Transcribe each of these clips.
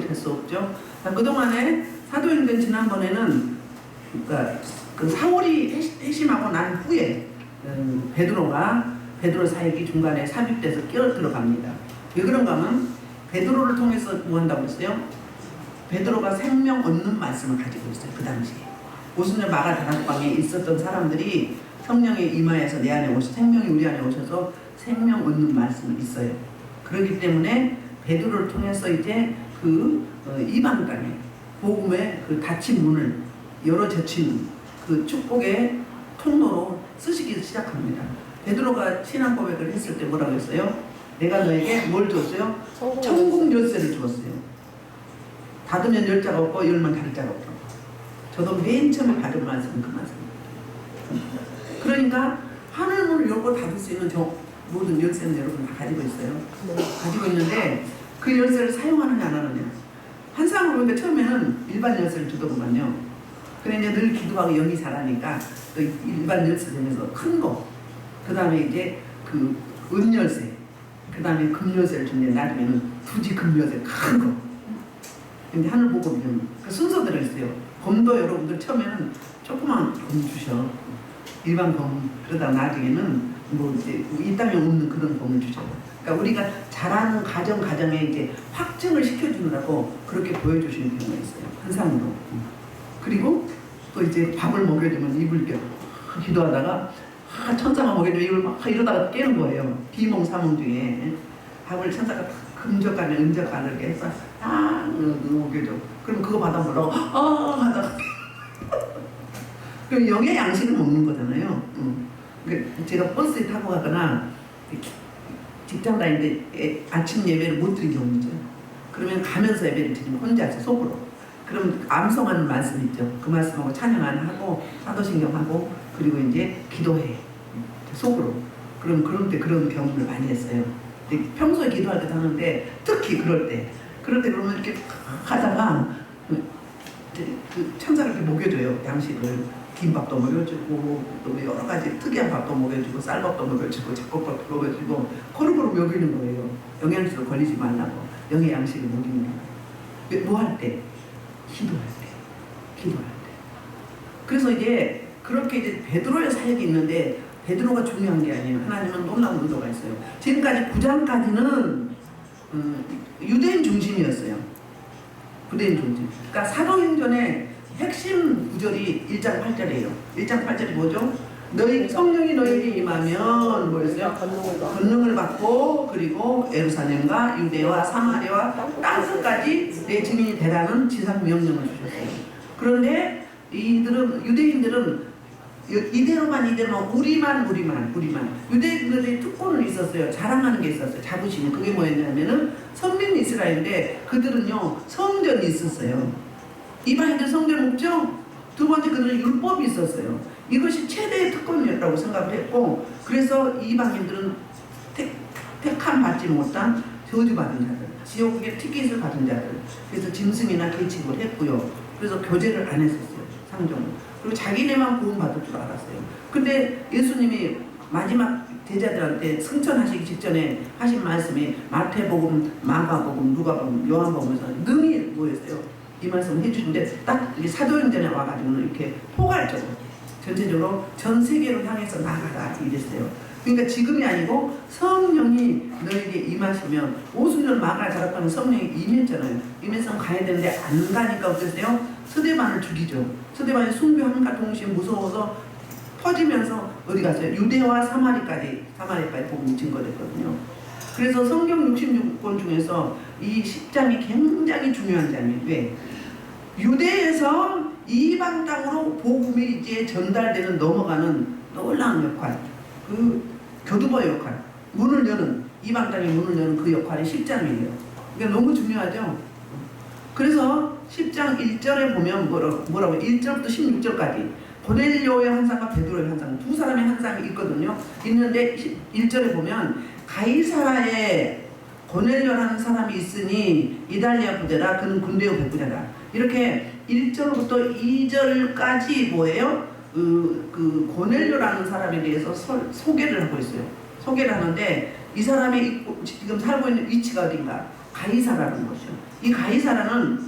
될 수 없죠. 그동안에 사도행전 지난번에는 그러니까 그 사울이 회심하고 난 후에 베드로 사역이 중간에 삽입돼서 끼어 들어갑니다. 왜 그런가 하면 베드로를 통해서 뭐 한다고 했어요? 베드로가 생명 얻는 말씀을 가지고 있어요. 그 당시에 오순절 마가 다락방에 있었던 사람들이 성령의 임하에서 내 안에 오셔서 생명이 우리 안에 오셔서 생명 얻는 말씀이 있어요. 그렇기 때문에 베드로를 통해서 이제 그 이방 땅에 복음의 그 닫힌 문을 열어 젖히는 그 축복의 통로로 쓰시기 시작합니다. 베드로가 신앙 고백을 했을 때 뭐라고 했어요? 내가 너에게 뭘 줬어요? 천국 열쇠를 주었어요. 닫으면 열 자가 없고 열면 닫을 자가 없고. 저도 맨 처음에 받은 말씀은 그 말씀입니다. 그러니까 하늘 문을 열고 닫을 수 있는 저 모든 열쇠는 여러분 다 가지고 있어요. 가지고 있는데 그 열쇠를 사용하느냐 안 하느냐. 한 사람을 보니까 처음에는 일반 열쇠를 주더구만요. 그래 이제 늘 기도하고 영이 자라니까 또 일반 열쇠 중에서 큰 거, 그 다음에 이제 그 은열쇠, 그 다음에 금열쇠를 주는데 나중에는 두지 금열쇠 큰 거. 근데 하늘 보고 그 순서대로 있어요. 검도 여러분들 처음에는 조그만 검 주셔. 일반 검. 그러다 나중에는 뭐 이제 이 땅에 없는 그런 검을 주셔. 그러니까 우리가 잘하는 가정에 이제 확증을 시켜주느라고 그렇게 보여주시는 경우가 있어요. 한상으로. 그리고 또 이제 밥을 먹여주면 입을 껴 기도하다가 천사가 먹여주면 입을 막 이러다가 깨는 거예요. 비몽사몽 중에 밥을 천사가 금적간에 은적간을 이렇게 해서 먹여줘. 그럼 그거 받아 먹으라고 하다가 그럼 영의 양식을 먹는 거잖아요. 그러니까 제가 버스에 타고 가거나 직장 다닐 때 아침 예배를 못 드린 경우 있죠. 그러면 가면서 예배를 드리면 혼자서 속으로. 그럼 암송하는 말씀 있죠. 그 말씀하고 찬양하는 하고 사도신경하고 그리고 이제 기도해 속으로. 그럼 그런 때 그런 경험을 많이 했어요. 평소에 기도할 때도 하는데 특히 그럴 때 그러면 이렇게 하다가 그 천사가 이렇게 먹여줘요. 양식을 김밥도 먹여주고 또 여러 가지 특이한 밥도 먹여주고 쌀밥도 먹여주고 잡곡밥도 먹여주고 코르고루 먹이는 거예요. 영양실로 걸리지 말라고 영의 양식을 먹이는 거예요. 뭐 할 때? 기도할 때. 그래서 이제 그렇게 이제 베드로의 사역이 있는데 베드로가 중요한 게 아니에요. 하나님은 놀라운 의도가 있어요. 지금까지 9장까지는 유대인 중심이었어요. 유대인 중심. 그러니까 사도행전의 핵심 구절이 1장 8절이에요. 1장 8절이 뭐죠? 너희 성령이 너희에게 임하면 뭐였어요? 권능을 받고 그리고 예루살렘과 유대와 사마리아와 땅끝까지 내 증인이 되라는 지상 명령을 주셨어요. 그런데 유대인들은 이대로만 우리만 유대인들의 특권은 있었어요. 자랑하는 게 있었어요. 자부심이. 그게 뭐였냐면은 선민 이스라엘인데 그들은요 성전이 있었어요. 이방인들 성전 없죠? 두 번째 그들은 율법이 있었어요. 이것이 최대의 특권이었다고 생각을 했고 그래서 이방인들은 택함 받지 못한 저주받은 자들, 지옥의 티켓을 받은 자들, 그래서 짐승이나 계집을 했고요. 그래서 교제를 안 했었어요. 상종을. 그리고 자기네만 구원받을 줄 알았어요. 근데 예수님이 마지막 제자들한테 승천하시기 직전에 하신 말씀이 마태복음, 마가복음, 누가복음, 요한복음에서 능히 뭐였어요? 이 말씀을 해주는데 딱 사도행전에 와가지고 이렇게 포괄적으로 전체적으로 전 세계로 향해서 나가라 이랬어요. 그러니까 지금이 아니고 성령이 너에게 임하시면 오순절 마가 자락방에 성령이 임했잖아요. 임해서 가야 되는데 안 가니까 어땠어요? 스데반을 죽이죠. 스데반이 숭배함과 동시에 무서워서 퍼지면서 어디 갔어요? 유대와 사마리까지 복음이 증거됐거든요. 그래서 성경 66권 중에서 이 10장이 굉장히 중요한 장이에요. 왜? 유대에서 이방 땅으로 복음이 이제 전달되는 넘어가는 놀라운 역할, 그 교두보 역할, 문을 여는 이방 땅의 문을 여는 그 역할이 10장이에요. 그러니까 너무 중요하죠. 그래서 10장 1절에 보면 뭐라고 1절부터 16절까지 고넬료의 환상과 베드로의 환상 두 사람의 환상이 있거든요. 있는데 1절에 보면 가이사라에 고넬료라는 사람이 있으니 이달리아 부대라 그는 군대의 백부자다. 이렇게 1절부터 2절까지 뭐예요? 그 고넬료라는 사람에 대해서 소개를 하고 있어요. 소개를 하는데 이 사람이 지금 살고 있는 위치가 어딘가? 가이사라는 것이요. 이 가이사라는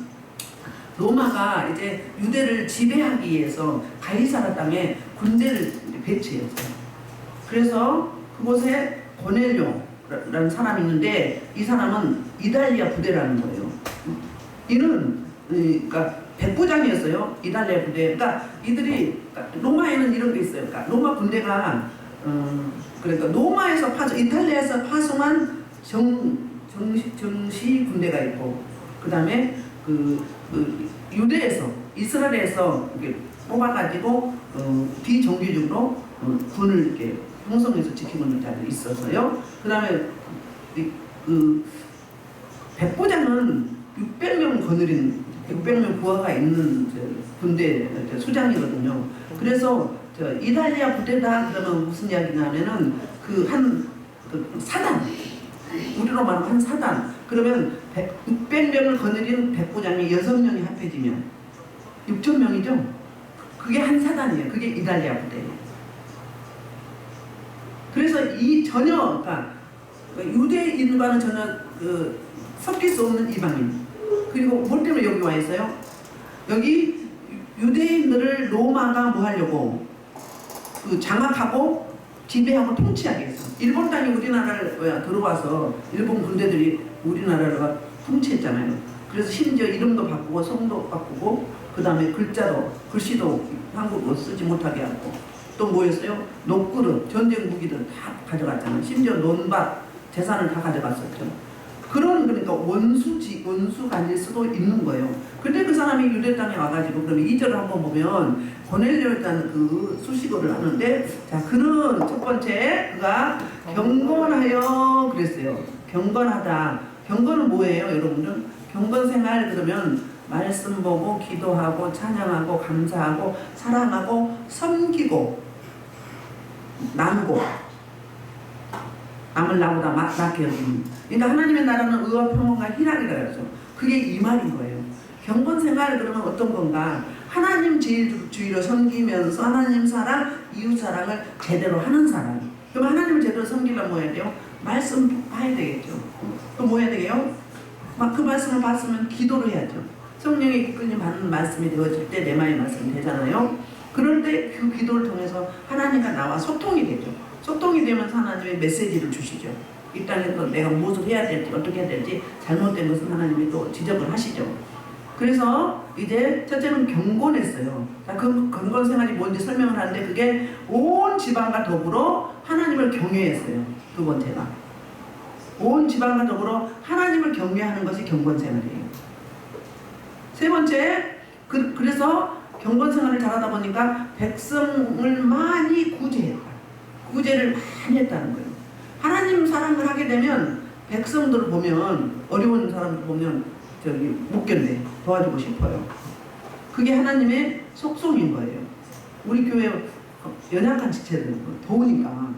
로마가 이제 유대를 지배하기 위해서 가이사라 땅에 군대를 배치했어요. 그래서 그곳에 고넬료라는 사람이 있는데 이 사람은 이달리아 부대라는 거예요. 이는 그러니까 백부장이었어요. 이달리아 부대. 그러니까 이들이 로마에는 이런 게 있어요. 그러니까 로마 군대가 그러니까 로마에서 이탈리아에서 파송한 정시 군대가 있고, 그 다음에 유대에서 이스라엘에서 이렇게 뽑아가지고 비정규직으로 군을 이렇게 형성해서 지키고 있는 자들이 있어서요. 그 다음에 그 백부장은 600명 거느린 600명 부하가 있는 군대 수장이거든요. 그래서 이달리아 부대다 그러면 무슨 이야기냐면은 그 사단, 우리로 말하면 한 사단, 그러면 600명을 거느린 백부장이 6명이 합해지면 6,000명이죠. 그게 한 사단이에요. 그게 이달리아 부대예요. 그래서 이 전혀 그러니까 유대인과는 전혀 섞일 수 없는 이방인. 그리고 뭐 때문에 여기 와 있어요? 여기 유대인들을 로마가 뭐 하려고 장악하고 지배하고 통치하게 했어. 일본 땅이 우리나라를 들어와서 일본 군대들이 우리나라를 통치했잖아요. 그래서 심지어 이름도 바꾸고 성도 바꾸고 그 다음에 글씨도 한국어 쓰지 못하게 하고 또 뭐였어요? 녹그릇, 전쟁 무기들 다 가져갔잖아요. 심지어 논밭, 재산을 다 가져갔었죠. 그러니까 원수간일 수도 있는 거예요. 근데 그 사람이 유대 땅에 와가지고 그러면 2절을 한번 보면 고넬료라는 그 수식어를 하는데, 자, 그는 첫 번째 그가 경건하여 그랬어요. 경건하다. 경건은 뭐예요, 여러분들? 경건 생활 그러면 말씀 보고 기도하고 찬양하고 감사하고 사랑하고 섬기고 나누고 남을 나보다 낫게 여기는. 그러니까 하나님의 나라는 의와 평온과 희락이라 그러죠. 그게 이 말인 거예요. 경건 생활 그러면 어떤 건가? 하나님 제일주의로 섬기면서 하나님 사랑, 이웃 사랑을 제대로 하는 사람. 그럼 하나님을 제대로 섬기려면 뭐 해야 돼요? 말씀 봐야 되겠죠. 그럼 뭐 해야 돼요? 막 그 말씀을 봤으면 기도를 해야죠. 성령의 이끌림 받는 말씀이 되어질 때 내 마음의 말씀이 되잖아요. 그럴 때 그 기도를 통해서 하나님과 나와 소통이 되죠. 소통이 되면서 하나님의 메시지를 주시죠. 이 땅에서 내가 무엇을 해야 될지 어떻게 해야 될지 잘못된 것은 하나님이 또 지적을 하시죠. 그래서 이제 첫째는 경건했어요. 자, 그 경건 생활이 뭔지 설명을 하는데 그게 온 지방과 더불어 하나님을 경외했어요. 두 번째가 온 지방과 더불어 하나님을 경외하는 것이 경건 생활이에요. 세 번째, 그래서 경건 생활을 잘하다 보니까 백성을 많이 구제했다. 구제를 많이 했다는 거예요. 하나님 사랑을 하게 되면 백성들을 보면, 어려운 사람들 보면 못 견뎌. 도와주고 싶어요. 그게 하나님의 속성인 거예요. 우리 교회 연약한 지체들 더우니까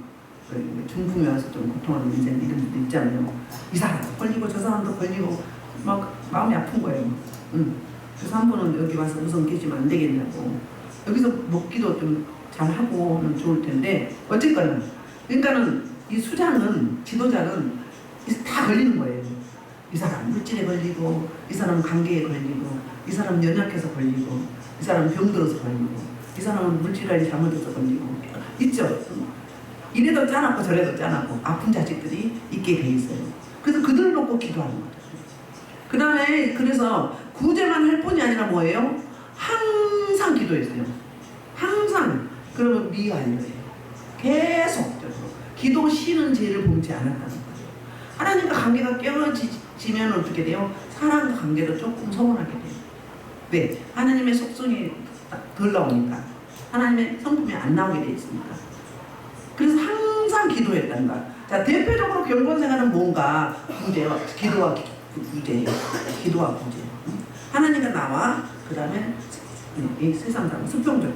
중풍에 와서 좀 고통하는 인생 이런 분도 있잖아요. 이 사람도 걸리고 저 사람도 걸리고 막 마음이 아픈 거예요. 그래서 한 번은 여기 와서 우선 계시면 안 되겠냐고. 여기서 먹기도 좀 잘하고 하면 좋을 텐데 어쨌거나 그러니까는 이 수장은, 지도자는 다 걸리는 거예요. 이 사람 물질에 걸리고, 이 사람은 관계에 걸리고, 이 사람은 연약해서 걸리고, 이 사람은 병들어서 걸리고, 이 사람은 물질관리 잘못해서 걸리고 있죠. 이래도 짠하고 저래도 짠하고 아픈 자식들이 있게 돼 있어요. 그래서 그들 놓고 기도하는 거죠. 그 다음에 그래서 구제만 할 뿐이 아니라 뭐예요? 항상 기도했어요. 항상. 그러면 미완료예요. 계속적으로 기도 쉬는 죄를 범치 않았다는 거예요. 하나님과 관계가 깨어지면 어떻게 돼요? 사랑과 관계도 조금 소원하게 돼요. 왜? 하나님의 속성이 덜 나오니까. 하나님의 성품이 안 나오게 돼 있으니까. 그래서 항상 기도했단다. 자, 대표적으로 경건생활은 뭔가? 구제와 기도와 구제, 기도와 구제. 하나님과 나와 그 다음에 이 세상 사람 수평적으로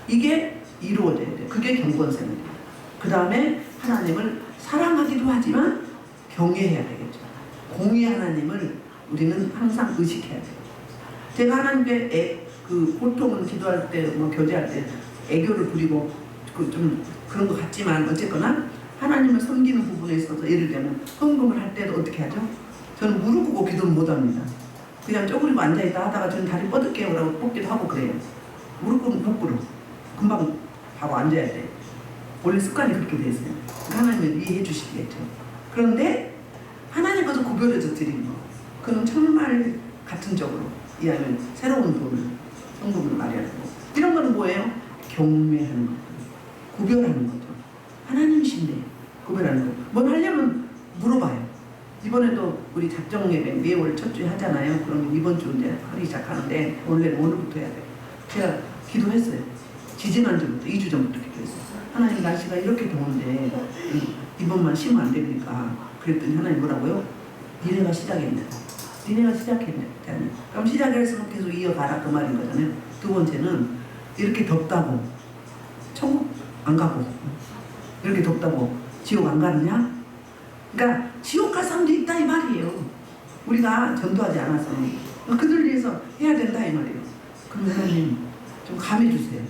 이게 이루어져야 돼. 그게 경건생활이에요. 그 다음에 하나님을 사랑하기도 하지만 경외해야 되겠죠. 공의 하나님을 우리는 항상 의식해야 돼요. 제가 하나님께 보통은 기도할 때, 교제할 때 애교를 부리고 좀 그런 것 같지만 어쨌거나 하나님을 섬기는 부분에 있어서 예를 들면 헌금을 할 때도 어떻게 하죠? 저는 무릎 꿇고 기도를 못 합니다. 그냥 쪼그리고 앉아있다 하다가 저는 다리 뻗을게요 라고 뻗기도 하고 그래요. 무릎 꿇으면 못 꿇어. 금방 바로 앉아야 돼. 원래 습관이 그렇게 돼 있어요. 하나님은 이해해 주시겠죠. 그런데 하나님과도 구별해서 드리는 거. 그는 정말 같은 쪽으로 이해하면 새로운 돈을, 성금을 마련하는 거. 이런 거는 뭐예요? 경매하는 거. 구별하는 거죠. 하나님이신데 구별하는 거. 뭘 하려면 물어봐요. 이번에도 우리 작정 예배 매월 첫 주에 하잖아요. 그러면 이번 주 이제 하기 시작하는데 원래는 오늘부터 해야 돼요. 제가 기도했어요. 지지난주부터 2주 전부터 기도했어요. 하나님 날씨가 이렇게 더운데 이번만 쉬면 안 됩니까? 그랬더니 하나님 뭐라고요? 니네가 시작했냐? 니네가 시작했냐? 그럼 시작을 했으면 계속 이어가라 그 말인 거잖아요. 두 번째는 이렇게 덥다고 천국 안 가고 이렇게 덥다고 지옥 안 가느냐? 그러니까 지옥 갈 사람도 있다 이 말이에요. 우리가 전도하지 않아서 그들 위해서 해야 된다 이 말이에요. 그럼 하나님 좀 감해주세요.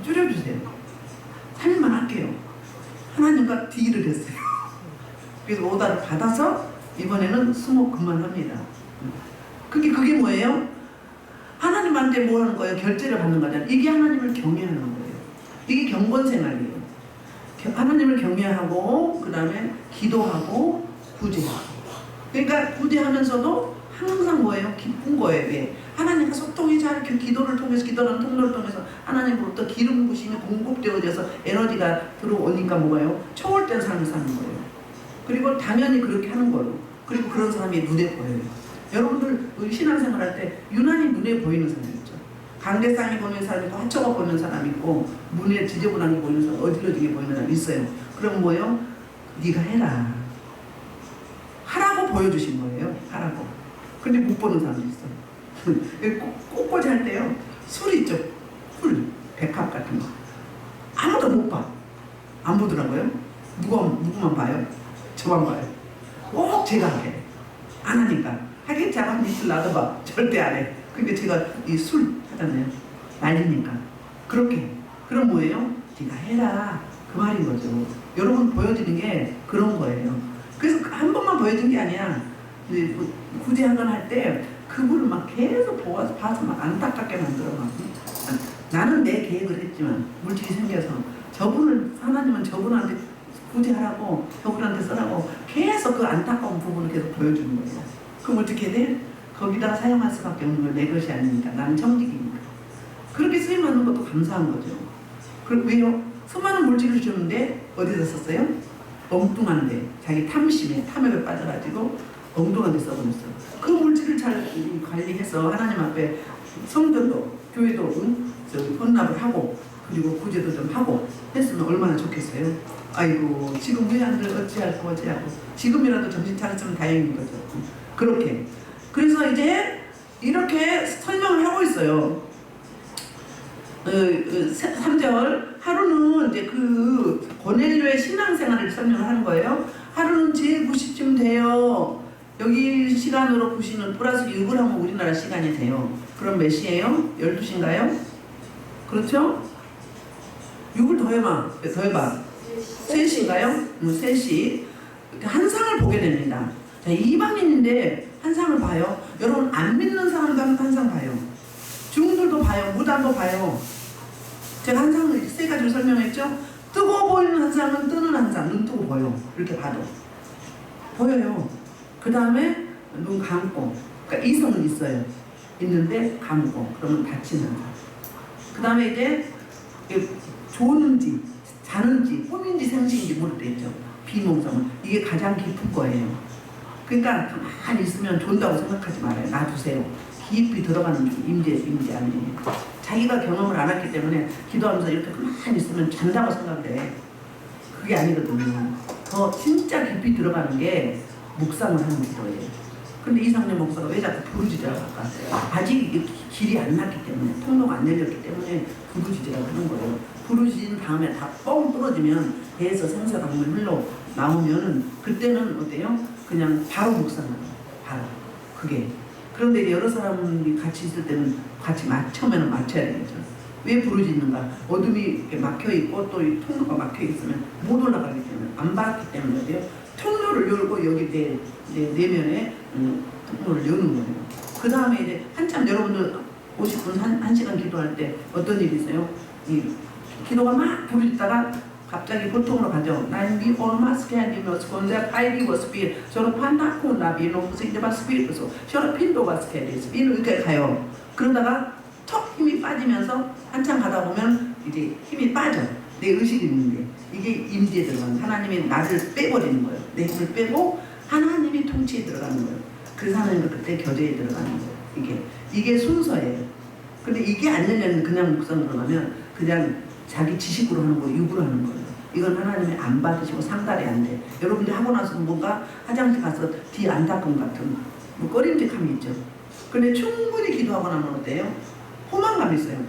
줄여주세요. 3일만 할게요. 하나님과 딜을 했어요. 그래서 오다를 받아서 이번에는 수목 그만합니다. 그게 뭐예요? 하나님한테 뭐 하는 거예요? 결제를 받는 거잖아요. 이게 하나님을 경외하는 거예요. 이게 경건생활이에요. 하나님을 경외하고 그 다음에 기도하고 구제하고. 그러니까 구제하면서도 항상 뭐예요? 기쁜 거예요. 왜? 하나님과 소통이 잘 이렇게 기도를 통해서 기도라는 통로를 통해서 하나님으로부터 기름 부심이 공급되어져서 에너지가 들어오니까 뭐예요? 초월된 삶을 사는 거예요. 그리고 당연히 그렇게 하는 거예요. 그리고 그런 사람이 눈에 보여요. 여러분들 신앙생활 할 때 유난히 눈에 보이는 사람이 있죠. 강대상이 보이는 사람이 있고 하초가 보이는 사람이 있고 눈에 지저분하게 보이는 사람, 어지러지게 보이는 사람이 있어요. 그럼 뭐예요? 네가 해라. 하라고 보여주신 거예요. 하라고. 근데 못 보는 사람도 있어요. 꽃꽂이 할 때요. 술 있죠. 술. 백합 같은 거. 아무도 못 봐. 안 보더라고요. 누구만 봐요? 저만 봐요. 꼭 제가 하게. 안 하니까. 하겠지 하면 이틀 놔둬봐. 절대 안 해. 근데 제가 이 술 하잖아요. 말리니까. 그렇게. 그럼 뭐예요? 네가 해라. 그 말인 거죠. 여러분 보여지는 게 그런 거예요. 그래서 한 번만 보여준 게 아니야. 구제하거나 할 때 그분을 막 계속 봐서 막 안타깝게 만들어 막. 나는 내 계획을 했지만 물질이 생겨서 하나님은 저분한테 구제하라고 저분한테 쓰라고 계속 그 안타까운 부분을 계속 보여주는 거예요. 그럼 어떻게 돼? 거기다가 사용할 수밖에 없는 걸 내 것이 아니니까 나는 청직이니까. 그렇게 쓰임받는 것도 감사한 거죠. 그리고 왜요? 수많은 물질을 주는데 어디다 썼어요? 엉뚱한데 자기 탐심에 탐욕에 빠져가지고 엉뚱한 데 써버렸어요. 그 물질을 잘 관리해서 하나님 앞에 성전도 교회도 헌납을 하고 그리고 구제도 좀 하고 했으면 얼마나 좋겠어요. 아이고 지금 왜 안 돼? 어찌하고 지금이라도 정신 차렸으면 다행인 거죠. 그렇게. 그래서 이제 이렇게 설명을 하고 있어요. 3절 하루는 이제 그 고넬료의 신앙생활을 설명을 하는 거예요. 하루는 제 90쯤 돼요. 여기 시간으로 보시는 플러스 6을 하면 우리나라 시간이 돼요. 그럼 몇 시예요? 12시인가요? 그렇죠? 6을 더해봐. 3시인가요? 3시. 한 상을 보게 됩니다. 자, 이방인인데 한 상을 봐요. 여러분 안 믿는 사람도 한 상 봐요. 중들도 봐요. 무당도 봐요. 제가 한 상을 3가지로 설명했죠. 뜨고 보이는 한 상은 뜨는 한 상. 눈 뜨고 보여. 이렇게 봐도 보여요. 그 다음에 눈 감고. 그러니까 이성은 있어요. 있는데 감고. 그러면 닫히는 상. 그 다음에 이제 조는지 자는지 꿈인지 생시인지 모를 때 있죠. 비몽사몽. 이게 가장 깊은 거예요. 그러니까 가만히 있으면 존다고 생각하지 말아요. 놔두세요. 깊이 들어가는 임재 아니에요. 자기가 경험을 안 했기 때문에 기도하면서 이렇게 가만히 있으면 잔다고 생각해. 그게 아니거든요. 더 진짜 깊이 들어가는 게 묵상을 하는 기도예요. 근데 이상렬 목사가 왜 자꾸 부르짖으라고 할까? 아직 길이 안 났기 때문에, 통로가 안 열렸기 때문에 부르짖으라고 하는 거예요. 부르짖은 다음에 다 뻥 떨어지면 배에서 생사강물 흘러 나오면은 그때는 어때요? 그냥 바로 묵상을 해요. 바로. 그게. 그런데 여러 사람이 같이 있을 때는 같이 처음에는 맞춰야 되겠죠. 왜 부르짖는가? 어둠이 이렇게 막혀있고 또 이 통로가 막혀있으면 못 올라가기 때문에, 안 받았기 때문에 어때요? 통로를 열고 여기 내면에 통로를 여는 거예요. 그 다음에 이제 한참 여러분들 50분, 1시간 기도할 때 어떤 일이 있어요? 이 기도가 막 부르다가 갑자기 고통으로 가죠. 난 미 얼마스 캐디면서 건데 파이리 워스피 저로 판다코 나비 놓고서 이제 막 스피리트서 저로 핀도 바스케디스 이렇게 가요. 그러다가 턱 힘이 빠지면서 한참 가다 보면 이제 힘이 빠져. 내 의식이 있는데 이게 임재에 들어가는 하나님이 나를 빼버리는 거예요. 내 힘을 빼고 하나님이 통치에 들어가는 거예요. 그래서 하나님은 그때 교제에 들어가는 거예요. 이게 순서예요. 근데 이게 안 되면 그냥 묵상으로 가면 그냥 자기 지식으로 하는 거예요. 육으로 하는 거예요. 이건 하나님이 안 받으시고 상달이 안 돼. 여러분들 하고 나서 뭔가 화장실 가서 뒤 안 닦은 같은 뭐 꺼림직함이 있죠. 근데 충분히 기도하고 나면 어때요? 포만감이 있어요.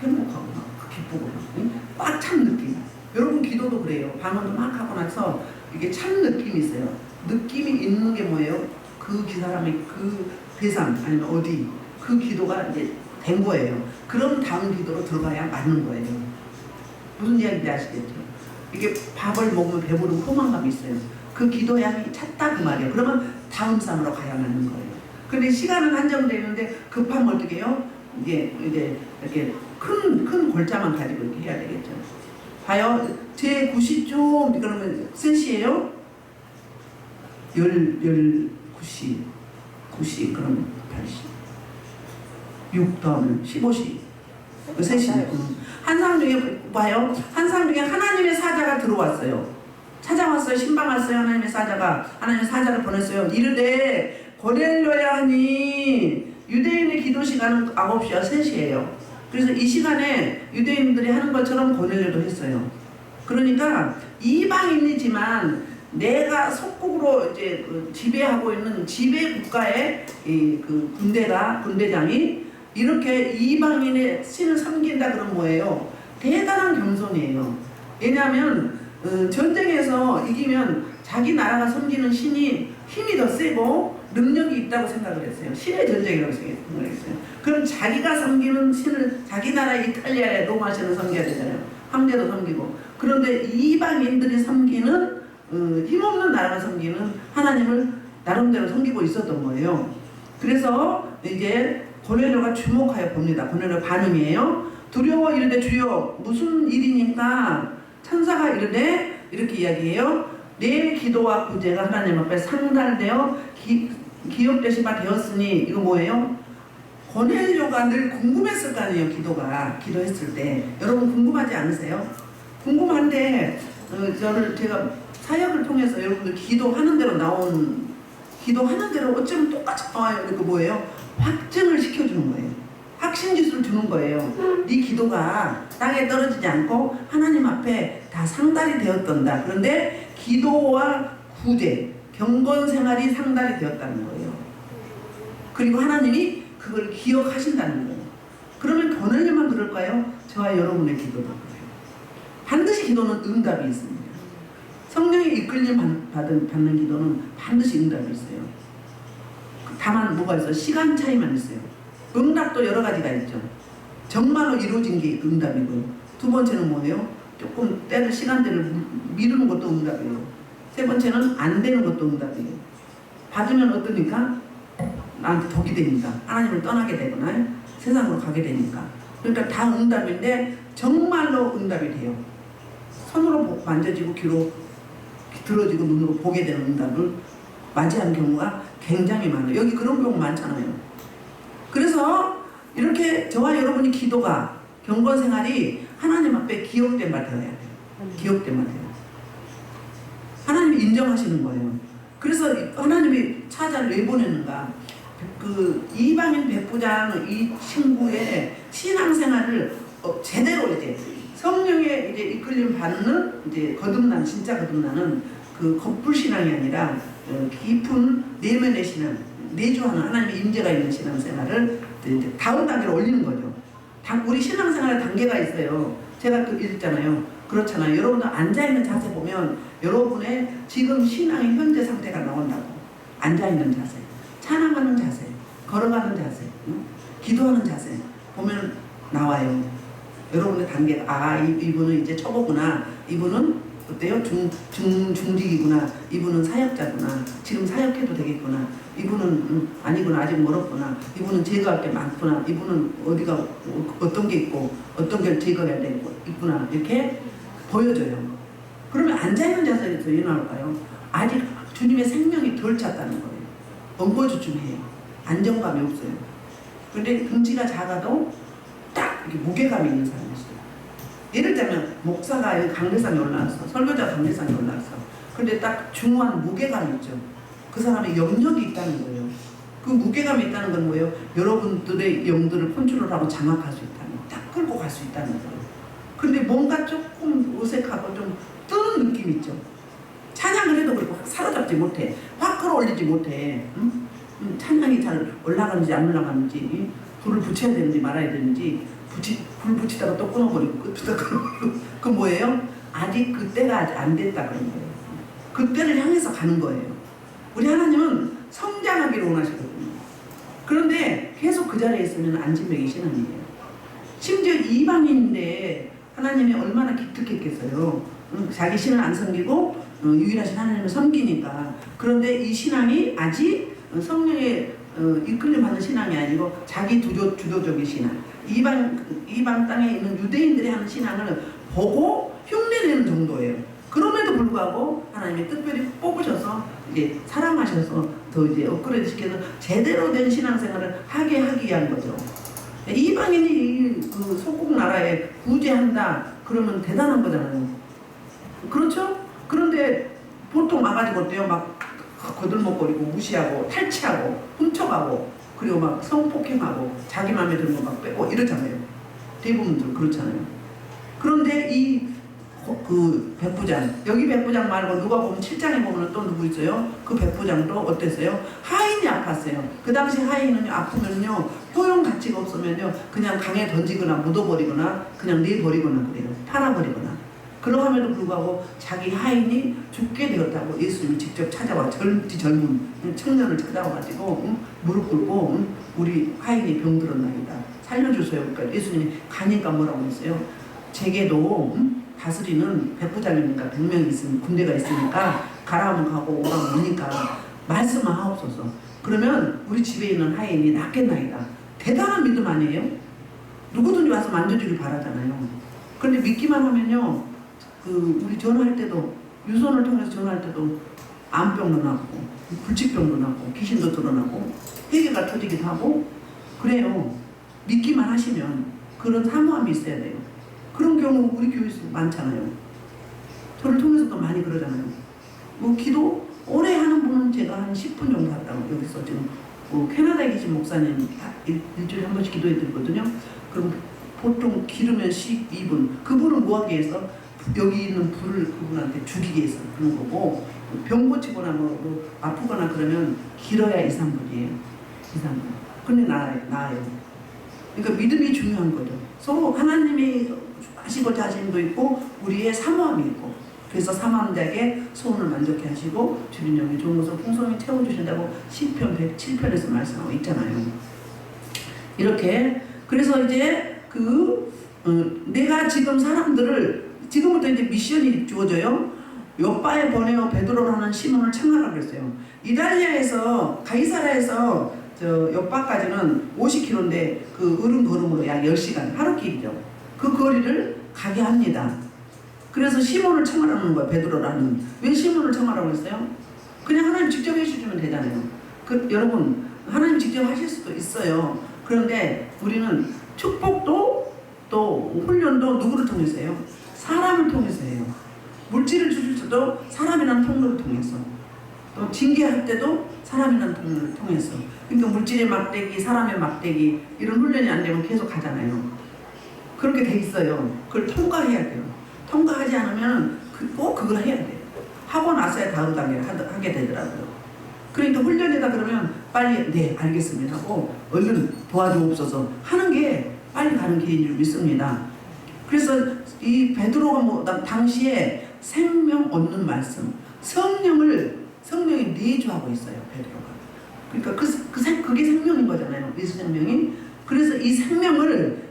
행복하고 막 기쁘고 꽉 찬 느낌. 여러분 기도도 그래요. 방언도 막 하고 나서 이게 찬 느낌이 있어요. 느낌이 있는 게 뭐예요? 그 사람이 그 대상 아니면 어디 그 기도가 이제 된 거예요. 그럼 다음 기도로 들어가야 맞는 거예요. 무슨 이야기인지 아시겠죠? 이게 밥을 먹으면 배부른 포만감이 있어요. 그 기도 양이 찼다 그 말이에요. 그러면 다음 산으로 가야 맞는 거예요. 근데 시간은 한정되어 있는데 급하면 어떻게 해요? 이제 이렇게 큰 골자만 가지고 이렇게 해야 되겠죠. 봐요. 제 90조 그러면 셋이에요? 90 그러면 80 6 더하면 15시 셋이 한 사람 중에 봐요. 한 사람 중에 하나님의 사자가 들어왔어요. 찾아왔어요. 신방 왔어요. 하나님의 사자가 하나님의 사자를 보냈어요. 이르되 고넬료야 하니 유대인의 기도 시간은 9시와 3시예요. 그래서 이 시간에 유대인들이 하는 것처럼 고넬료도 했어요. 그러니까 이방인이지만 내가 속국으로 이제 지배하고 있는 지배 국가의 그 군대장이 이렇게 이방인의 신을 섬긴다 그런 뭐예요? 대단한 겸손이에요. 왜냐하면 전쟁에서 이기면 자기 나라가 섬기는 신이 힘이 더 세고 능력이 있다고 생각을 했어요. 신의 전쟁이라고 생각을 했어요. 그럼 자기가 섬기는 신을 자기 나라의 이탈리아의 로마 신을 섬겨야 되잖아요. 황제도 섬기고. 그런데 이방인들이 섬기는 힘없는 나라가 섬기는 하나님을 나름대로 섬기고 있었던 거예요. 그래서 이제 고넬료가 주목하여 봅니다. 고넬료 반응이에요. 두려워 이르되 주여 무슨 일이니까 천사가 이르되 이렇게 이야기해요. 내 기도와 구제가 하나님 앞에 상달되어 기억되신 바 되었으니 이거 뭐예요? 고넬료가 늘 궁금했을 거 아니에요. 기도했을 때 여러분 궁금하지 않으세요? 궁금한데 제가 사역을 통해서 여러분들 기도하는 대로 기도하는 대로 어쩌면 똑같이 나와요. 그러니까 뭐예요? 확증을 시켜주는 거예요. 확신지수를 주는 거예요. 네 기도가 땅에 떨어지지 않고 하나님 앞에 다 상달이 되었던다. 그런데 기도와 구제, 경건 생활이 상달이 되었다는 거예요. 그리고 하나님이 그걸 기억하신다는 거예요. 그러면 고넬료만 그럴까요? 저와 여러분의 기도도 그래요. 반드시 기도는 응답이 있습니다. 성령의 이끌림 받는 기도는 반드시 응답이 있어요. 다만 뭐가 있어요? 시간 차이만 있어요. 응답도 여러 가지가 있죠. 정말로 이루어진 게 응답이고요. 두 번째는 뭐예요? 조금 시간대를 미루는 것도 응답이에요. 세 번째는 안 되는 것도 응답이에요. 받으면 어떠니까? 나한테 덕이 되니까. 하나님을 떠나게 되거나 세상으로 가게 되니까. 그러니까 다 응답인데 정말로 응답이 돼요. 손으로 만져지고 귀로 들어지고 눈으로 보게 되는 응답을 맞이하는 경우가 굉장히 많아요. 여기 그런 경우 많잖아요. 그래서 이렇게 저와 여러분이 기도가 경건 생활이 하나님 앞에 기억된 바 되어야 돼요. 기억된 바 돼요. 하나님이 인정하시는 거예요. 그래서 하나님이 사자를 왜 보냈는가? 그 이방인 백부장 이 친구의 신앙생활을 제대로 이제 성령의 이제 이끌림 받는 이제 진짜 거듭나는 그 겉불 신앙이 아니라 깊은 내면의 신앙, 내주하는 하나님의 임재가 있는 신앙생활을 이제 다음 단계로 올리는 거죠. 우리 신앙생활에 단계가 있어요. 제가 또 읽잖아요. 그렇잖아요. 여러분들 앉아있는 자세 보면 여러분의 지금 신앙의 현재 상태가 나온다고. 앉아있는 자세, 찬양하는 자세, 걸어가는 자세, 기도하는 자세 보면 나와요. 여러분의 단계가 이분은 이제 초보구나. 이분은 어때요? 중직이구나. 이분은 사역자구나. 지금 사역해도 되겠구나. 이분은 아니구나. 아직 멀었구나. 이분은 제거할 게 많구나. 이분은 어디가 어떤 게 있고 어떤 게 제거해야 되고 있구나. 이렇게 보여줘요. 그러면 앉아있는 자세에서 왜 나올까요? 아직 주님의 생명이 덜 찼다는 거예요. 엉거주춤해요. 안정감이 없어요. 그런데 등치가 작아도 딱 이렇게 무게감이 있는 사람이 있어요. 예를 들면 목사가 여기 강대상에 올라왔어. 설교자 강대상에 올라왔어. 근데 딱 중후한 무게감이 있죠. 그 사람의 영역이 있다는 거예요. 그 무게감이 있다는 건 뭐예요? 여러분들의 영들을 컨트롤하고 장악할 수 있다는 거예요. 딱 끌고 갈 수 있다는 거예요. 근데 뭔가 조금 어색하고 좀 뜨는 느낌이 있죠. 찬양을 해도 그렇고 사로잡지 못해. 확 끌어올리지 못해. 응? 찬양이 잘 올라가는지 안 올라가는지, 불을 붙여야 되는지 말아야 되는지, 불 붙이다가 또 끊어버리고 끝부터 끊어버리고. 그 뭐예요? 아직 그때가 아직 안 됐다 그런 거예요. 그때를 향해서 가는 거예요. 우리 하나님은 성장하기를 원하시거든요. 그런데 계속 그 자리에 있으면 안진뱅이 신앙이에요. 심지어 이방인인데 하나님이 얼마나 기특했겠어요. 자기 신을 안 섬기고 유일하신 하나님을 섬기니까. 그런데 이 신앙이 아직 성령의 이끌림 받는 신앙이 아니고 자기 주도적인 신앙. 이방 땅에 있는 유대인들이 하는 신앙을 보고 흉내내는 정도예요. 그럼에도 불구하고 하나님이 특별히 뽑으셔서 이제 사랑하셔서 더 이제 업그레이드 시켜서 제대로 된 신앙생활을 하게 하기 위한 거죠. 이방인이 그 소국 나라에 구제한다 그러면 대단한 거잖아요. 그렇죠? 그런데 보통 와가지고 어때요? 막 거들먹거리고 무시하고 탈취하고 훔쳐가고 그리고 막 성폭행하고 자기 마음에 드는 거 막 빼고 이러잖아요. 대부분들 그렇잖아요. 그런데 그 백부장, 여기 백부장 말고 누가 보면 7장에 보면 또 누구 있어요? 그 백부장도 어땠어요? 하인이 아팠어요. 그 당시 하인은 아프면요 효용 가치가 없으면요 그냥 강에 던지거나 묻어버리거나 그냥 내버리거나 그래요. 팔아버리거나. 그러함에도 불구하고 자기 하인이 죽게 되었다고 예수님이 직접 찾아와 젊은 청년을 찾아와가지고 무릎 꿇고 우리 하인이 병들었나이다 살려주세요. 그러니까 예수님이 가니까 뭐라고 했어요? 제게도 다스리는 백부장이니까 100명이 있으면 군대가 있으니까 가라면 가고 오라면 오니까 말씀만 하옵소서. 그러면 우리 집에 있는 하인이 낫겠나이다. 대단한 믿음 아니에요? 누구든지 와서 만져주길 바라잖아요. 그런데 믿기만 하면요 우리 전화할 때도 유선을 통해서 전화할 때도 암병도 낫고 불치병도 낫고 귀신도 드러나고 회개가 터지기도 하고 그래요. 믿기만 하시면 그런 사모함이 있어야 돼요. 그런 경우 우리 교회에서 많잖아요. 저를 통해서도 많이 그러잖아요. 뭐 기도 오래 하는 분은 제가 한 10분 정도 하다가 여기서 지금 캐나다에 계신 목사님 일주일에 한 번씩 기도해 드리거든요. 그럼 보통 기르면 12분. 그분은 뭐하기 위해서? 여기 있는 불을 그분한테 죽이기 위해서 그런 거고, 병 고치거나 뭐 아프거나 그러면 길어야 2, 3분이에요. 2, 3분. 근데 나아요. 그러니까 믿음이 중요한 거죠. 서로 하나님이 하시고자 하심도 있고 우리의 사모함이 있고, 그래서 사모하는 자에게 소원을 만족해 하시고 주린 영이 좋은 것을 풍성히 채워주신다고 시편 107편에서 말씀하고 있잖아요. 이렇게 그래서 이제 내가 지금 사람들을 지금부터 이제 미션이 주어져요. 요빠에 보내어 베드로라는 시몬을 청하라 그랬어요. 이탈리아에서 가이사라에서 요빠까지는 50km인데 그 걸음으로 약 10시간 하루길이죠. 그 거리를 가게 합니다. 그래서 시몬을 청하라는 거예요. 베드로라는. 왜 시몬을 청하라고 했어요? 그냥 하나님 직접 해주시면 되잖아요. 여러분 하나님 직접 하실 수도 있어요. 그런데 우리는 축복도 또 훈련도 누구를 통해서 해요? 사람을 통해서 해요. 물질을 주실 때도 사람이라는 통로를 통해서, 또 징계할 때도 사람이라는 통로를 통해서. 그러니까 물질의 막대기, 사람의 막대기 이런 훈련이 안 되면 계속 가잖아요. 그렇게 돼 있어요. 그걸 통과해야 돼요. 통과하지 않으면 꼭 그걸 해야 돼요. 하고 나서야 다음 단계를 하게 되더라고요. 그러니까 훈련이다 그러면 빨리 네 알겠습니다 하고 얼른 도와주옵소서 하는 게 빨리 가는 길인 줄 믿습니다. 그래서 이 베드로가 당시에 생명 얻는 말씀, 성령이 내주하고 있어요. 베드로가. 그러니까 그게 생명인 거잖아요. 예수 생명이. 그래서 이 생명을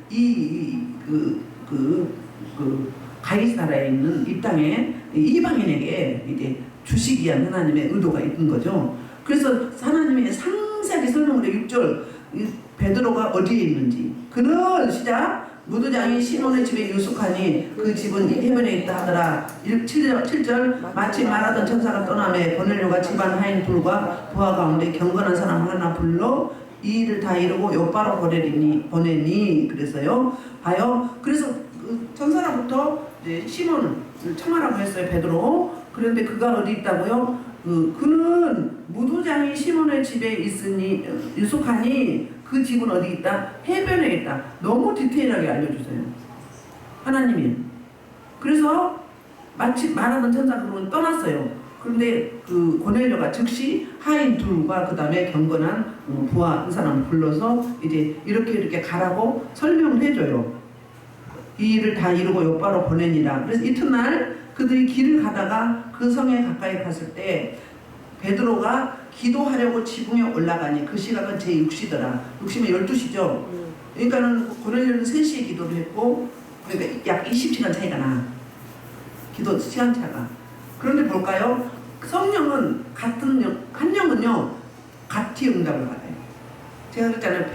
다윗 나라에 있는 이 땅에 이방인에게 이제 주시기 위한 하나님의 의도가 있는 거죠. 그래서 하나님이 상세하게 설명을 해. 6절 베드로가 어디에 있는지. 그는 시작 무도장이 시몬의 집에 유숙하니 그 집은 해변에 있다 하더라. 7절 마치 말하던 천사가 떠나매 고넬료가 집안 하인 둘과 부하 가운데 경건한 사람 하나 불러 이 일을 다 이루고 요바로 보내니 그래서요. 봐요. 그래서 그 천사로부터 이제 시몬을 청하라고 했어요. 베드로. 그런데 그가 어디 있다고요? 그는 무도장이 시몬의 집에 있으니 유숙하니 그 집은 어디 있다? 해변에 있다. 너무 디테일하게 알려주세요. 하나님이. 그래서 마치 말하던 천사가 그러면 떠났어요. 그런데 그 고넬료가 즉시 하인 둘과 그 다음에 경건한 부하 한 사람을 불러서 이제 이렇게 가라고 설명을 해줘요. 이 일을 다 이루고 요바로 보내니라. 그래서 이튿날 그들이 길을 가다가 그 성에 가까이 갔을 때 베드로가 기도하려고 지붕에 올라가니 그 시각은 제6시더라. 6시면 12시죠. 그러니까는 고넬료는 3시에 기도를 했고 그러니까 약 20시간 차이가 나. 기도 시간차가. 그런데 볼까요? 성령은 한 영은요 같이 응답을 받아요. 제가 그랬잖아요.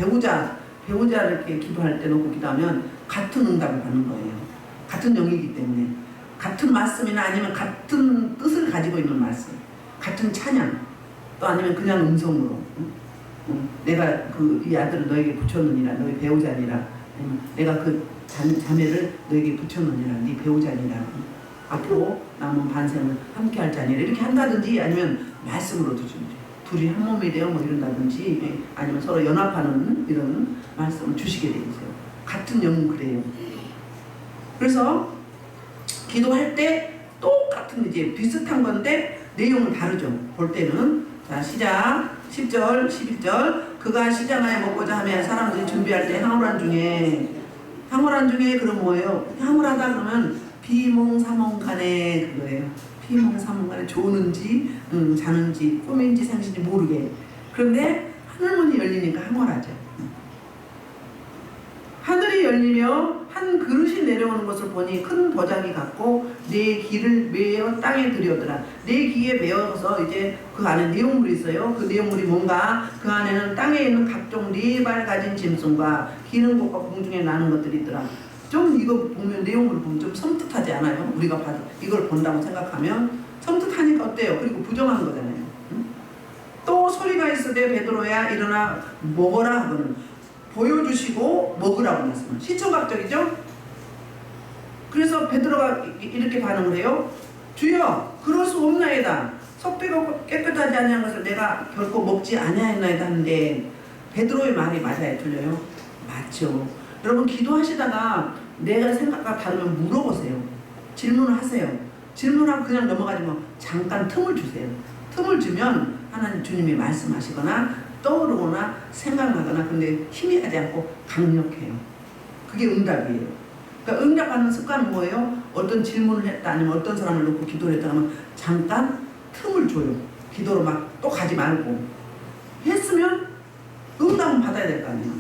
배우자를 이렇게 기도할 때 놓고 기도하면 같은 응답을 받는 거예요. 같은 영이기 때문에. 같은 말씀이나 아니면 같은 뜻을 가지고 있는 말씀. 같은 찬양. 또 아니면 그냥 음성으로. 내가 이 아들을 너에게 붙였느니라. 너의 배우자니라. 내가 그 자매를 너에게 붙였느니라. 네 배우자니라. 앞으로 남은 반생을 함께 할 자니라. 이렇게 한다든지 아니면 말씀으로도 주죠. 둘이 한 몸이 되어 뭐 이런다든지 아니면 서로 연합하는 이런 말씀을 주시게 되어 있어요. 같은 영은 그래요. 그래서 기도할 때 똑같은 이제 비슷한 건데 내용은 다르죠. 볼 때는. 자, 시작. 10절, 11절. 그가 시장하에 먹고자 하며 사람들이 준비할 때 향후란 중에 그럼 뭐예요? 향후라다 그러면 비몽사몽간에 그거예요. 비몽사몽간에 조는지 자는지 꿈인지 생신지 모르게. 그런데 하늘문이 열리니까 항월하죠. 하늘이 열리며 한 그릇이 내려오는 것을 보니 큰 도자기 같고 네 귀를 메어 땅에 들여오더라. 네 귀에 메어서 이제 그 안에 내용물이 있어요. 그 내용물이 뭔가 그 안에는 땅에 있는 각종 네 발 가진 짐승과 기는 것과 공중에 나는 것들이 있더라. 좀 이거 보면 내용물을 보면 좀 섬뜩하지 않아요? 우리가 봐도 이걸 본다고 생각하면 섬뜩하니까 어때요? 그리고 부정한 거잖아요. 응? 또 소리가 있으되 베드로야 일어나 먹어라 하고는 보여주시고 먹으라고 말씀을. 시청각적이죠? 그래서 베드로가 이렇게 반응을 해요. 주여 그럴 수 없나이다. 석배가 깨끗하지 아니한 것을 내가 결코 먹지 아니하였나이다 하는데 베드로의 말이 맞아요? 틀려요? 맞죠. 여러분 기도하시다가 내가 생각과 다르면 물어보세요. 질문을 하세요. 질문하고 그냥 넘어가지 마. 잠깐 틈을 주세요. 틈을 주면 하나님 주님이 말씀하시거나 떠오르거나 생각나거나 근데 힘이 가지 않고 강력해요. 그게 응답이에요. 그러니까 응답하는 습관은 뭐예요? 어떤 질문을 했다 아니면 어떤 사람을 놓고 기도를 했다 하면 잠깐 틈을 줘요. 기도로 막 또 가지 말고 했으면 응답은 받아야 될 거 아니에요.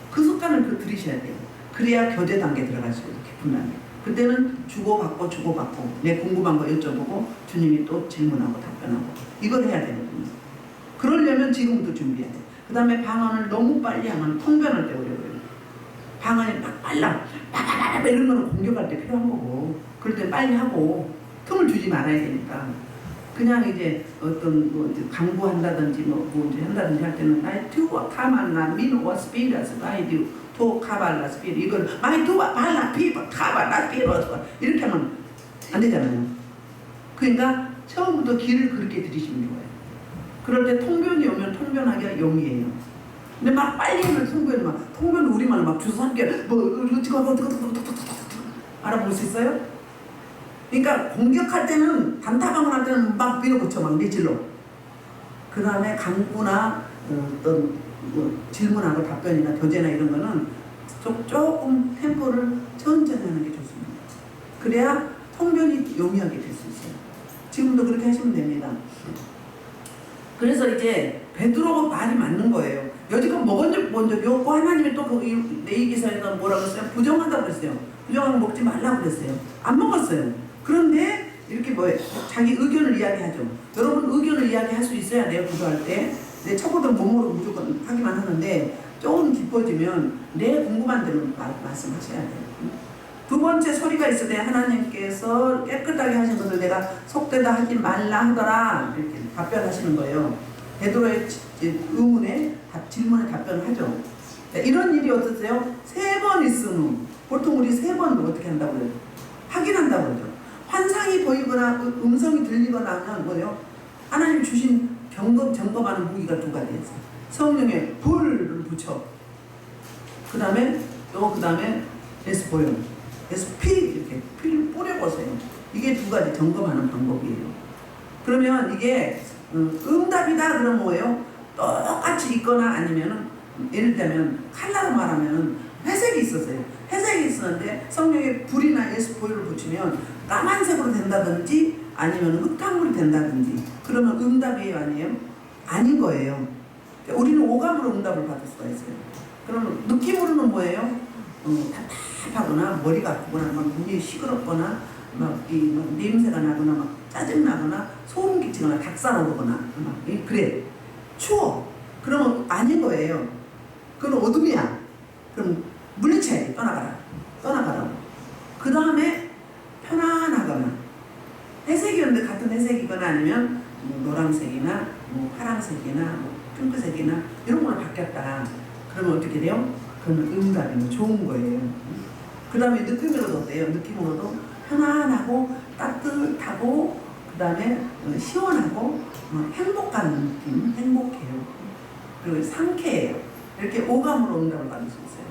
그 습관을 들이셔야 돼요. 그래야 교제 단계 들어갈 수 있어요. 깊은 단계. 그때는 주고받고 내 궁금한 거 여쭤보고 주님이 또 질문하고 답변하고 이걸 해야 되거든요. 그러려면 지금부터 준비해야 돼. 그 다음에 방언을 너무 빨리 하면 통변할 때 어려워요. 방언이 막 빨라 이런 거는 공격할 때 필요한 거고 그럴 때 빨리 하고 틈을 주지 말아야 되니까 그냥 이제 어떤 뭐 이제 강구한다든지 뭐 이제 한다든지 할 때는 나이 투와 카발라 미노와 스피라스 마이디 토 카발라 스피르 이걸 마이 투와 발라 피바 카발라 피로스 이렇게 하면 안 되잖아요. 그러니까 처음부터 길을 그렇게 들이시는 거예요. 그럴 때 통변이 오면 통변하기가 용이에요. 근데 막 빨리 하면 통변 우리말로 막 주워 삼게 알아볼 수 있어요? 그러니까 공격할 때는 단타방을 할 때는 막 밀어붙여 막 내질러. 그 다음에 강구나 어떤 뭐 질문하고 답변이나 교제나 이런 거는 조금 템포를 천천히 하는 게 좋습니다. 그래야 통변이 용이하게 될 수 있어요. 지금도 그렇게 하시면 됩니다. 그래서 이제 베드로가 말이 맞는 거예요. 여지껏 본 적이 없고 하나님이 또 그 레위기서에서 뭐라고 했어요? 부정한다고 그랬어요. 부정하면 먹지 말라고 그랬어요. 안 먹었어요. 그런데 이렇게 뭐예요? 자기 의견을 이야기하죠. 여러분 의견을 이야기할 수 있어야 돼요. 기도할 때. 내 초보들 몸으로 무조건 하기만 하는데 조금 깊어지면 내 궁금한 대로 말씀하셔야 돼요. 두 번째 소리가 있을 때 하나님께서 깨끗하게 하신 것을 내가 속되다 하지 말라 하더라 이렇게 답변하시는 거예요. 베드로의 의문에 질문에 답변을 하죠. 이런 일이 어떠세요? 3번 있은 후 보통 우리 3번 어떻게 한다고 그래요? 확인한다고 그러죠. 환상이 보이거나 음성이 들리거나 하면 뭐예요? 하나님 주신 점검하는 무기가 2가지 있어요. 성령의 불을 붙여 그 다음에 에스보용 SP 이렇게 피를 뿌려보세요. 이게 2가지 점검하는 방법이에요. 그러면 이게 응답이다 그러면 뭐예요? 똑같이 있거나 아니면은 예를 들면 칼라로 말하면 회색이 있었어요. 회색이 있었는데 성령의 불이나 에스보이를 붙이면 까만색으로 된다든지 아니면 흙탕물이 된다든지 그러면 응답이에요 아니에요? 아닌 거예요. 우리는 오감으로 응답을 받을 수가 있어요. 그러면 느낌으로는 뭐예요? 답답하거나 머리가 아프거나 막 눈이 시끄럽거나 막 냄새가 나거나 막 짜증 나거나 소름 끼치거나 닭살 오르거나 막 그래 추워 그러면 아닌 거예요. 그건 어둠이야. 그럼 물리쳐야 떠나가라고. 그 다음에 편안하거나 회색이었는데 같은 회색이거나 아니면 노란색이나 파란색이나 핑크색이나 이런 걸로 바뀌었다. 그러면 어떻게 돼요? 그러면 응답이면 좋은 거예요. 그 다음에 느낌으로도 어때요? 느낌으로도 편안하고 따뜻하고 그 다음에 시원하고 행복한 느낌, 행복해요. 그리고 상쾌해요. 이렇게 오감으로 응답을 받을 수 있어요.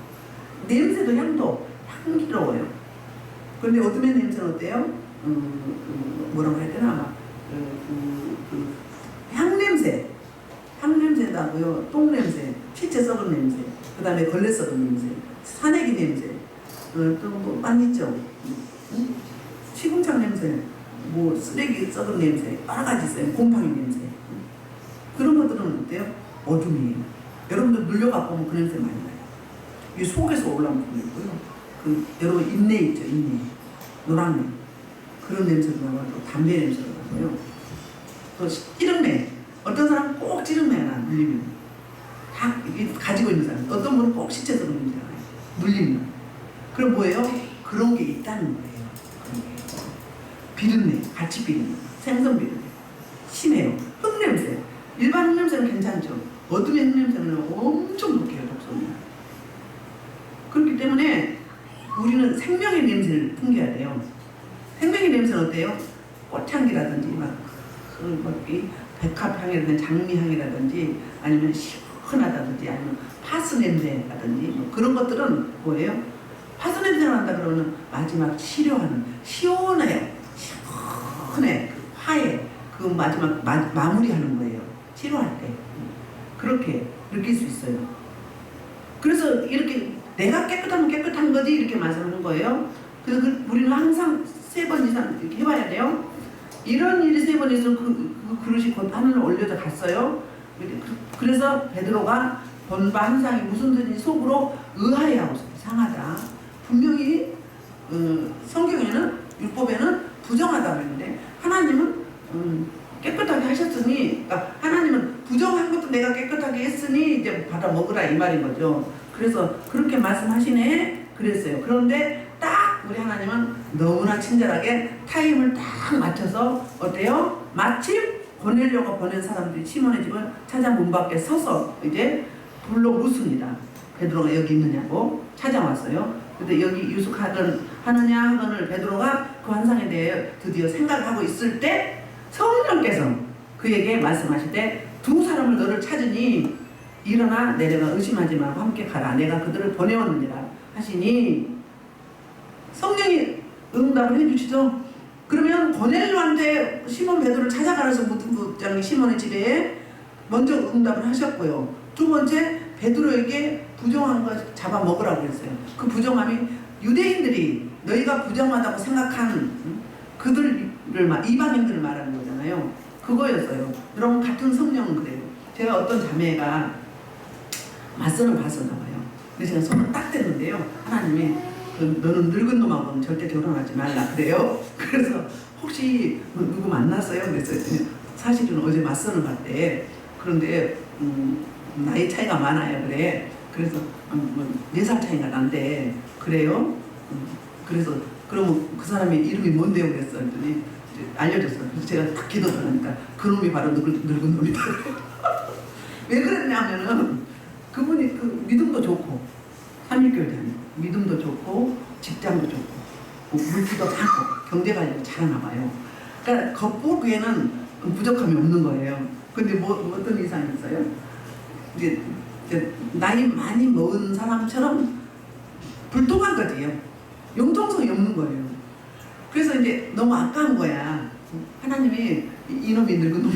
냄새도 향도 향기로워요. 그런데 어둠의 냄새는 어때요? 뭐라고 해야 되나? 향냄새. 향냄새다고요. 똥냄새, 피채 썩은 냄새, 그 다음에 걸레 썩은 냄새, 사내기 냄새, 또 뭐 많이 있죠. 시궁창 냄새, 뭐 쓰레기 썩은 냄새, 여러 가지 있어요. 곰팡이 냄새. 그런 것들은 어때요? 어둠이에요. 여러분들 눌려갖고 오면 그 냄새 많이 나요. 이 속에서 올라오는 거 있고요. 여러분 인내 있죠, 인내. 노란내. 그런 냄새도 나고 또 담배 냄새도 나고요. 또 찌릉내. 어떤 사람은 꼭 찌릉내가 나, 눌리면. 다 가지고 있는 사람. 어떤 분은 꼭 시체에서 눌리잖아요. 눌리면. 그럼 뭐예요? 그런 게 있다는 거예요. 비린내, 같이 비린내, 생선 비린내. 심해요. 흙냄새. 일반 흙냄새는 괜찮죠. 어둠의 흙냄새는 엄청 독해요, 독성이. 그렇기 때문에 우리는 생명의 냄새를 풍겨야 돼요. 생명의 냄새는 어때요? 꽃향기라든지 백합향이라든지 장미향이라든지 아니면 시원하다든지 아니면 파스 냄새라든지 뭐 그런 것들은 뭐예요? 파스 냄새가 난다 그러면 마지막 시료하는 시원해요. 시원해. 그 화해. 그 마지막 마무리하는 거예요. 치료할 때. 그렇게 느낄 수 있어요. 그래서 이렇게 내가 깨끗하면 깨끗한 거지 이렇게 말씀하는 거예요. 그래서 우리는 항상 3번 이상 이렇게 해봐야 돼요. 이런 일이 3번 있으면 그 그릇이 곧 하늘로 올려져 갔어요. 그래서 베드로가 본 바 항상이 무슨 뜻인지 속으로 의아해하고 이상하다. 분명히 성경에는 율법에는 부정하다고 했는데 하나님은 깨끗하게 하셨으니 그러니까 하나님은 부정한 것도 내가 깨끗하게 했으니 이제 받아 먹으라 이 말인 거죠. 그래서 그렇게 말씀하시네 그랬어요. 그런데 딱 우리 하나님은 너무나 친절하게 타임을 딱 맞춰서 어때요? 마침 고넬료가 보낸 사람들이 시몬의 집을 찾아 문 밖에 서서 이제 불러 묻습니다. 베드로가 여기 있느냐고 찾아왔어요. 근데 여기 유숙하느냐 하거늘 베드로가 그 환상에 대해 드디어 생각을 하고 있을 때 성령께서 그에게 말씀하시되 2 사람을 너를 찾으니 일어나 내려가 의심하지 말고 함께 가라. 내가 그들을 보내었느니라 하시니 성령이 응답을 해주시죠. 그러면 고넬료한테 시몬 베드로를 찾아가서 묻은 부장이 시몬의 집에 먼저 응답을 하셨고요. 2번째 베드로에게 부정한 거 잡아 먹으라고 했어요. 그 부정함이 유대인들이 너희가 부정하다고 생각한 그들을 이방인들을 말하는 거잖아요. 그거였어요. 여러분 같은 성령은 그래요. 제가 어떤 자매가 맞서는 봤었나 봐요. 근데 제가 손을 딱 댔는데요. 하나님이 너는 늙은 놈하고는 절대 결혼하지 말라 그래요. 그래서 혹시 누구 만났어요? 그랬어요. 사실은 어제 맞서는 봤대. 그런데 나이 차이가 많아요. 그래. 그래서 4살 차이가 난대. 그래요? 그래서 그러면 그 사람의 이름이 뭔데요? 그랬어. 그랬더니 알려줬어요. 그래서 제가 딱 기도 들으니까 그 놈이 바로 늙은 놈이다. 왜 그랬냐면은 그분이 그 믿음도 좋고 3.1교회 다니고 믿음도 좋고 직장도 좋고 물기도 많고 경제관리도 잘하나 봐요. 그러니까 겉보기에는 부족함이 없는 거예요. 근데 어떤 이상이 있어요? 이제 나이 많이 먹은 사람처럼 불통한 거지요. 융통성이 없는 거예요. 그래서 이제 너무 아까운 거야. 하나님이 이놈이 늙은 놈.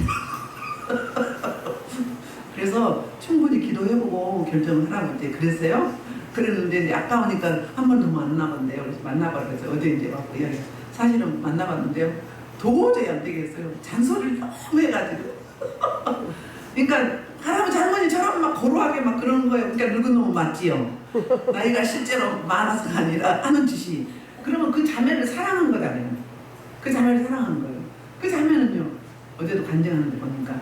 그래서 충분히 기도해보고 결정을 하라고 이제 그랬어요. 그랬는데 이제 아까우니까 한 번 더 만나봤는데요. 그래서 만나봐라 그래서 어제 이제 왔고요. 사실은 만나봤는데요. 도저히 안 되겠어요. 잔소리를 너무 해가지고. 그러니까 할아버지 할머니처럼 막 고루하게 막 그러는 거예요. 그러니까 늙은 놈은 맞지요. 나이가 실제로 많아서가 아니라 하는 짓이. 그러면 그 자매를 사랑한 거잖아요. 그 자매를 사랑하는 거예요. 그 자매는요. 어제도 간증하는데 보니까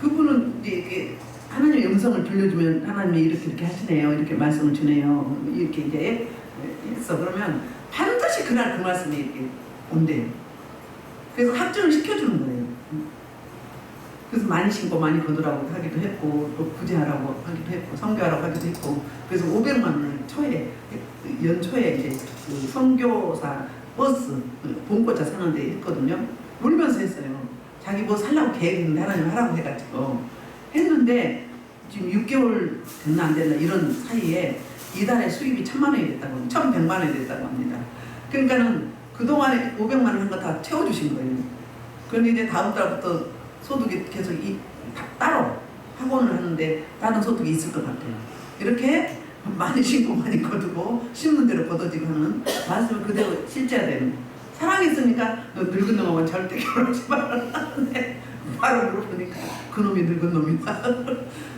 그분은 이제 하나님의 음성을 들려주면 하나님이 이렇게 하시네요. 이렇게 말씀을 주네요. 이렇게 이제 했어. 그러면 반드시 그날 그 말씀이 이렇게 온대요. 그래서 확증을 시켜주는 거예요. 그래서 많이 신고 많이 거두라고 하기도 했고 또 구제하라고 하기도 했고 선교하라고 하기도 했고 그래서 500만 원을 연초에 이제 그 선교사 버스 봉고차 사는데 했거든요. 울면서 했어요. 자기 뭐 살라고 계획했는데 하나님 하라고 해가지고 했는데 지금 6개월 됐나 안 됐나 이런 사이에 이달에 수입이 1,000만 원이 됐다고 합니다. 1,100만 원이 됐다고 합니다. 그러니까는 그동안에 500만 원 한 거 다 채워주신 거예요. 그런데 이제 다음 달부터 소득이 계속 따로 학원을 하는데 다른 소득이 있을 것 같아요. 이렇게 많이 신고 많이 거두고 심는 대로 거둬지고 하는 말씀을 그대로 실제화되는 사랑이 있으니까 너 늙은 놈하고는 절대 결혼하지 말라는데 바로 물어보니까 그놈이 늙은 놈이다.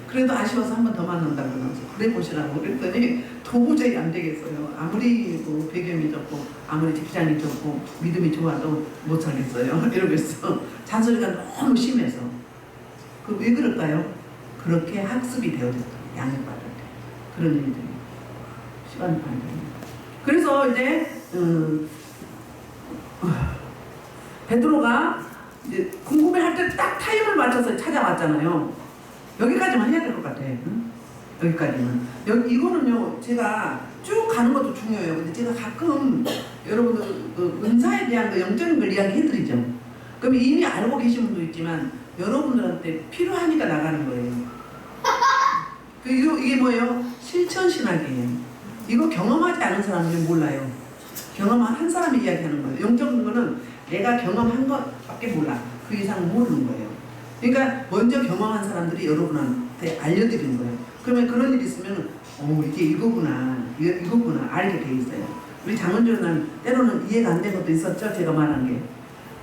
그래도 아쉬워서 한 번 더 만난다고 그러면서 그래 보시라고 그랬더니 도저히 안 되겠어요. 아무리 뭐 배경이 좋고 아무리 직장이 좋고 믿음이 좋아도 못 살겠어요. 이러면서 잔소리가 너무 심해서 그 왜 그럴까요? 그렇게 학습이 되어졌다. 양육받을 때 그런 일들이 시간이 많이 됩니다. 그래서 이제 베드로가 이제 궁금해할 때 딱 타임을 맞춰서 찾아왔잖아요. 여기까지만 해야 될 것 같아. 응? 여기까지만. 이거는요, 제가 쭉 가는 것도 중요해요. 근데 제가 가끔 여러분들 은사에 대한 거 영적인 걸 이야기해드리죠. 그럼 이미 알고 계신 분도 있지만 여러분들한테 필요하니까 나가는 거예요. 이게 뭐예요? 실천신학이에요. 이거 경험하지 않은 사람들은 몰라요. 경험한 사람이 이야기하는 거예요. 영적인 거는 내가 경험한 것밖에 몰라. 그 이상 모르는 거예요. 그러니까 먼저 경험한 사람들이 여러분한테 알려드리는 거예요. 그러면 그런 일이 있으면 이게 이거구나 알게 돼 있어요. 우리 장원주는 때로는 이해가 안 된 것도 있었죠. 제가 말한 게.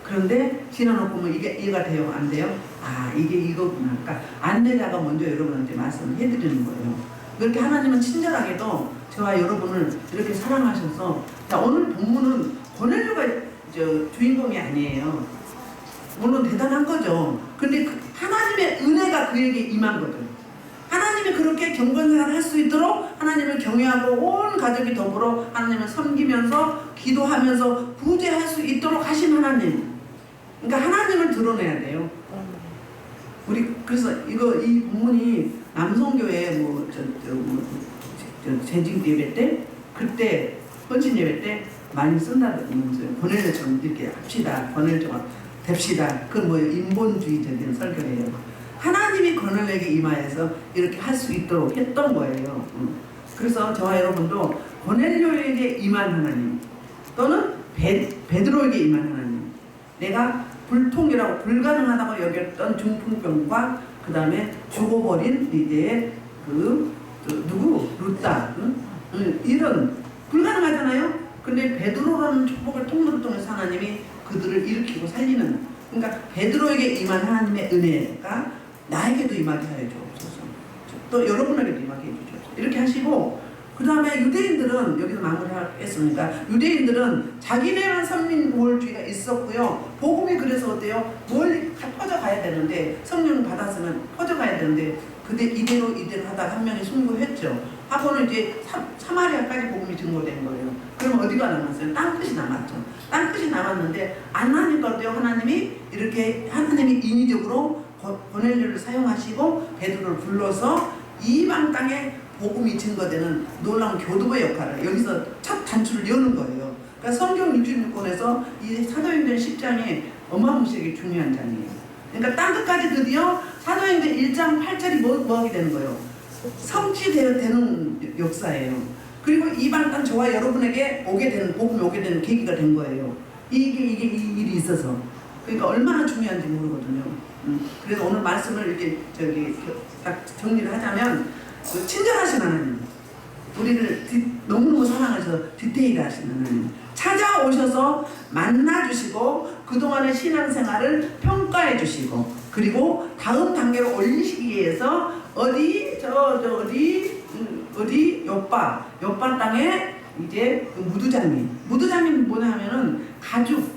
그런데 지나놓고 보면 이게 이해가 돼요? 안 돼요? 아 이게 이거구나. 그러니까 안내자가 먼저 여러분한테 말씀을 해드리는 거예요. 그렇게 하나님은 친절하게도 저와 여러분을 이렇게 사랑하셔서 자, 오늘 본문은 고넬료가 주인공이 아니에요. 물론 대단한 거죠. 근데 하나님의 은혜가 그에게 임한 거죠. 하나님이 그렇게 경건생활을 할 수 있도록 하나님을 경외하고 온 가족이 더불어 하나님을 섬기면서 기도하면서 구제할 수 있도록 하신 하나님. 그러니까 하나님을 드러내야 돼요. 우리 그래서 이 본문이 남성교회 재직 예배 때 그때 헌신 예배 때 많이 쓴다면서요. 고넬료처럼 이렇게 합시다. 고넬료처럼 됩시다. 그건 뭐예요? 인본주의적인 설교예요. 하나님이 고넬료에게 임하여서 이렇게 할 수 있도록 했던 거예요. 그래서 저와 여러분도 고넬료에게 임한 하나님 또는 베드로에게 임한 하나님 내가 불통이라고 불가능하다고 여겼던 중풍병과 그 다음에 죽어버린 이제 루다 이런 불가능하잖아요. 근데 베드로라는 축복의 통로를 통해서 하나님이 그들을 일으키고 살리는 그러니까 베드로에게 임한 하나님의 은혜가 나에게도 임하게 하여 주옵소서. 또 여러분에게도 임하게 해 주죠. 이렇게 하시고, 그 다음에 유대인들은 여기서 마무리하겠습니까? 유대인들은 자기네만 선민구월주의가 있었고요. 복음이 그래서 어때요? 멀리 퍼져가야 되는데, 성령 받았으면 퍼져가야 되는데, 그때 이대로 하다가 한 명이 순교했죠. 하고는 이제 사마리아까지 복음이 증거된 거예요. 그럼 어디가 남았어요? 땅끝이 남았죠. 땅끝이 남았는데 안 하니까 어때요? 하나님이 이렇게 하나님이 인위적으로 고넬료를 사용하시고 베드로를 불러서 이방 땅에 복음이 증거되는 놀라운 교두보의 역할을 여기서 첫 단추를 여는 거예요. 그러니까 성경 66권에서 이 사도행전 10장이 어마무시하게 중요한 장이에요. 그러니까 땅끝까지 드디어 사도행전 1장 8절이 뭐 하게 되는 거예요? 성취되는 역사예요. 그리고 이방 땅 저와 여러분에게 오게 되는, 복음이 오게 되는 계기가 된 거예요. 이게 이 일이 있어서. 그러니까 얼마나 중요한지 모르거든요. 그래서 오늘 말씀을 이렇게 딱 정리를 하자면, 친절하신 하나님, 우리를 너무너무 사랑하셔서 디테일하신 하나님, 찾아오셔서 만나주시고 그동안의 신앙생활을 평가해주시고, 그리고 다음 단계로 올리시기 위해서 어디 요빠 땅에 이제 그 무두장님 뭐냐 하면은 가죽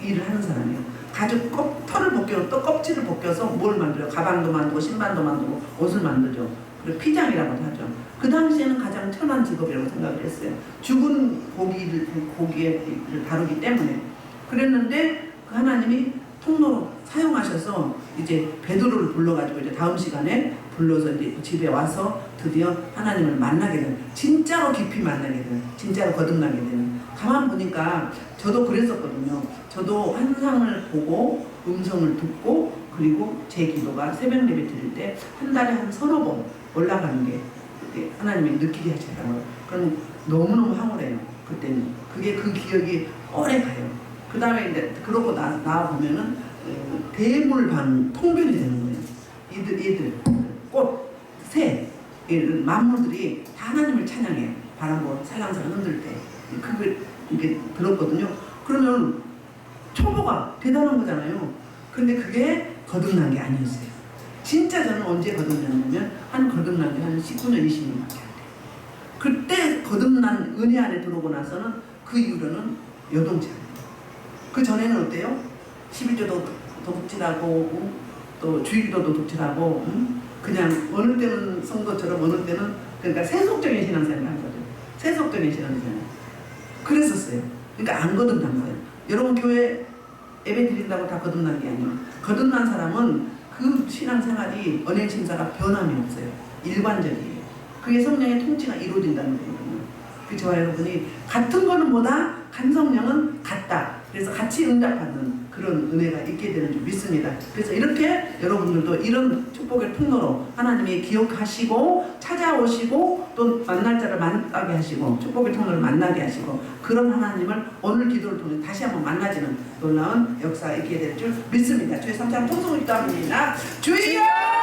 일을 하는 사람이에요. 가죽 털을 벗겨, 또 껍질을 벗겨서 뭘 만들어요? 가방도 만들고 신발도 만들고 옷을 만들죠. 그리고 피장이라고도 하죠. 그 당시에는 가장 천한 직업이라고 생각을 했어요. 죽은 고기를 다루기 때문에. 그랬는데 그 하나님이 통로로 사용하셔서 이제 베드로를 불러가지고 이제 다음 시간에 불러서 이제 집에 와서 드디어 하나님을 만나게 되는, 진짜로 깊이 만나게 되는, 진짜로 거듭나게 되는. 가만 보니까 저도 그랬었거든요. 저도 환상을 보고 음성을 듣고, 그리고 제 기도가 새벽 예배 드릴 때 한 달에 한 서너 번 올라가는 게 하나님이 느끼게 하시더라고요. 그럼 너무너무 황홀해요. 그때는 그게 그 기억이 오래 가요. 그 다음에 이제 그러고 나와 보면은 대물반 통변이 되는 거예요. 얘들 꽃, 새, 만물들이 다 하나님을 찬양해. 바람고 살랑살랑 흔들 때 그걸 이렇게 들었거든요. 그러면 초보가 대단한 거잖아요. 근데 그게 거듭난 게 아니었어요. 진짜 저는 언제 거듭났냐면 거듭난 게 한 19년, 20년밖에 안 돼요. 그때 거듭난 은혜 안에 들어오고 나서는 그 이후로는 여동치 않아요. 그 전에는 어때요? 11조도 독실하고 또 주일도도 독실하고 그냥 어느 때는 성도처럼 어느 때는 그러니까 세속적인 신앙생활을 한 거죠. 세속적인 신앙생활. 그랬었어요. 그러니까 안 거듭난 거예요. 여러분 교회 예배 드린다고 다 거듭난 게 아니에요. 거듭난 사람은 그 신앙생활이 언행 심사가 변함이 없어요. 일관적이에요. 그게 성령의 통치가 이루어진다는 거거든요. 그 저와 여러분이 같은 거는 뭐다? 간 성령은 같다. 그래서 같이 응답하는 그런 은혜가 있게 되는 줄 믿습니다. 그래서 이렇게 여러분들도 이런 축복의 통로로 하나님이 기억하시고 찾아오시고 또 만날 자를 만나게 하시고 축복의 통로를 만나게 하시고 그런 하나님을 오늘 기도를 통해 다시 한번 만나지는 놀라운 역사가 있게 될 줄 믿습니다. 주의 3장 통성을 기도합니다. 주여!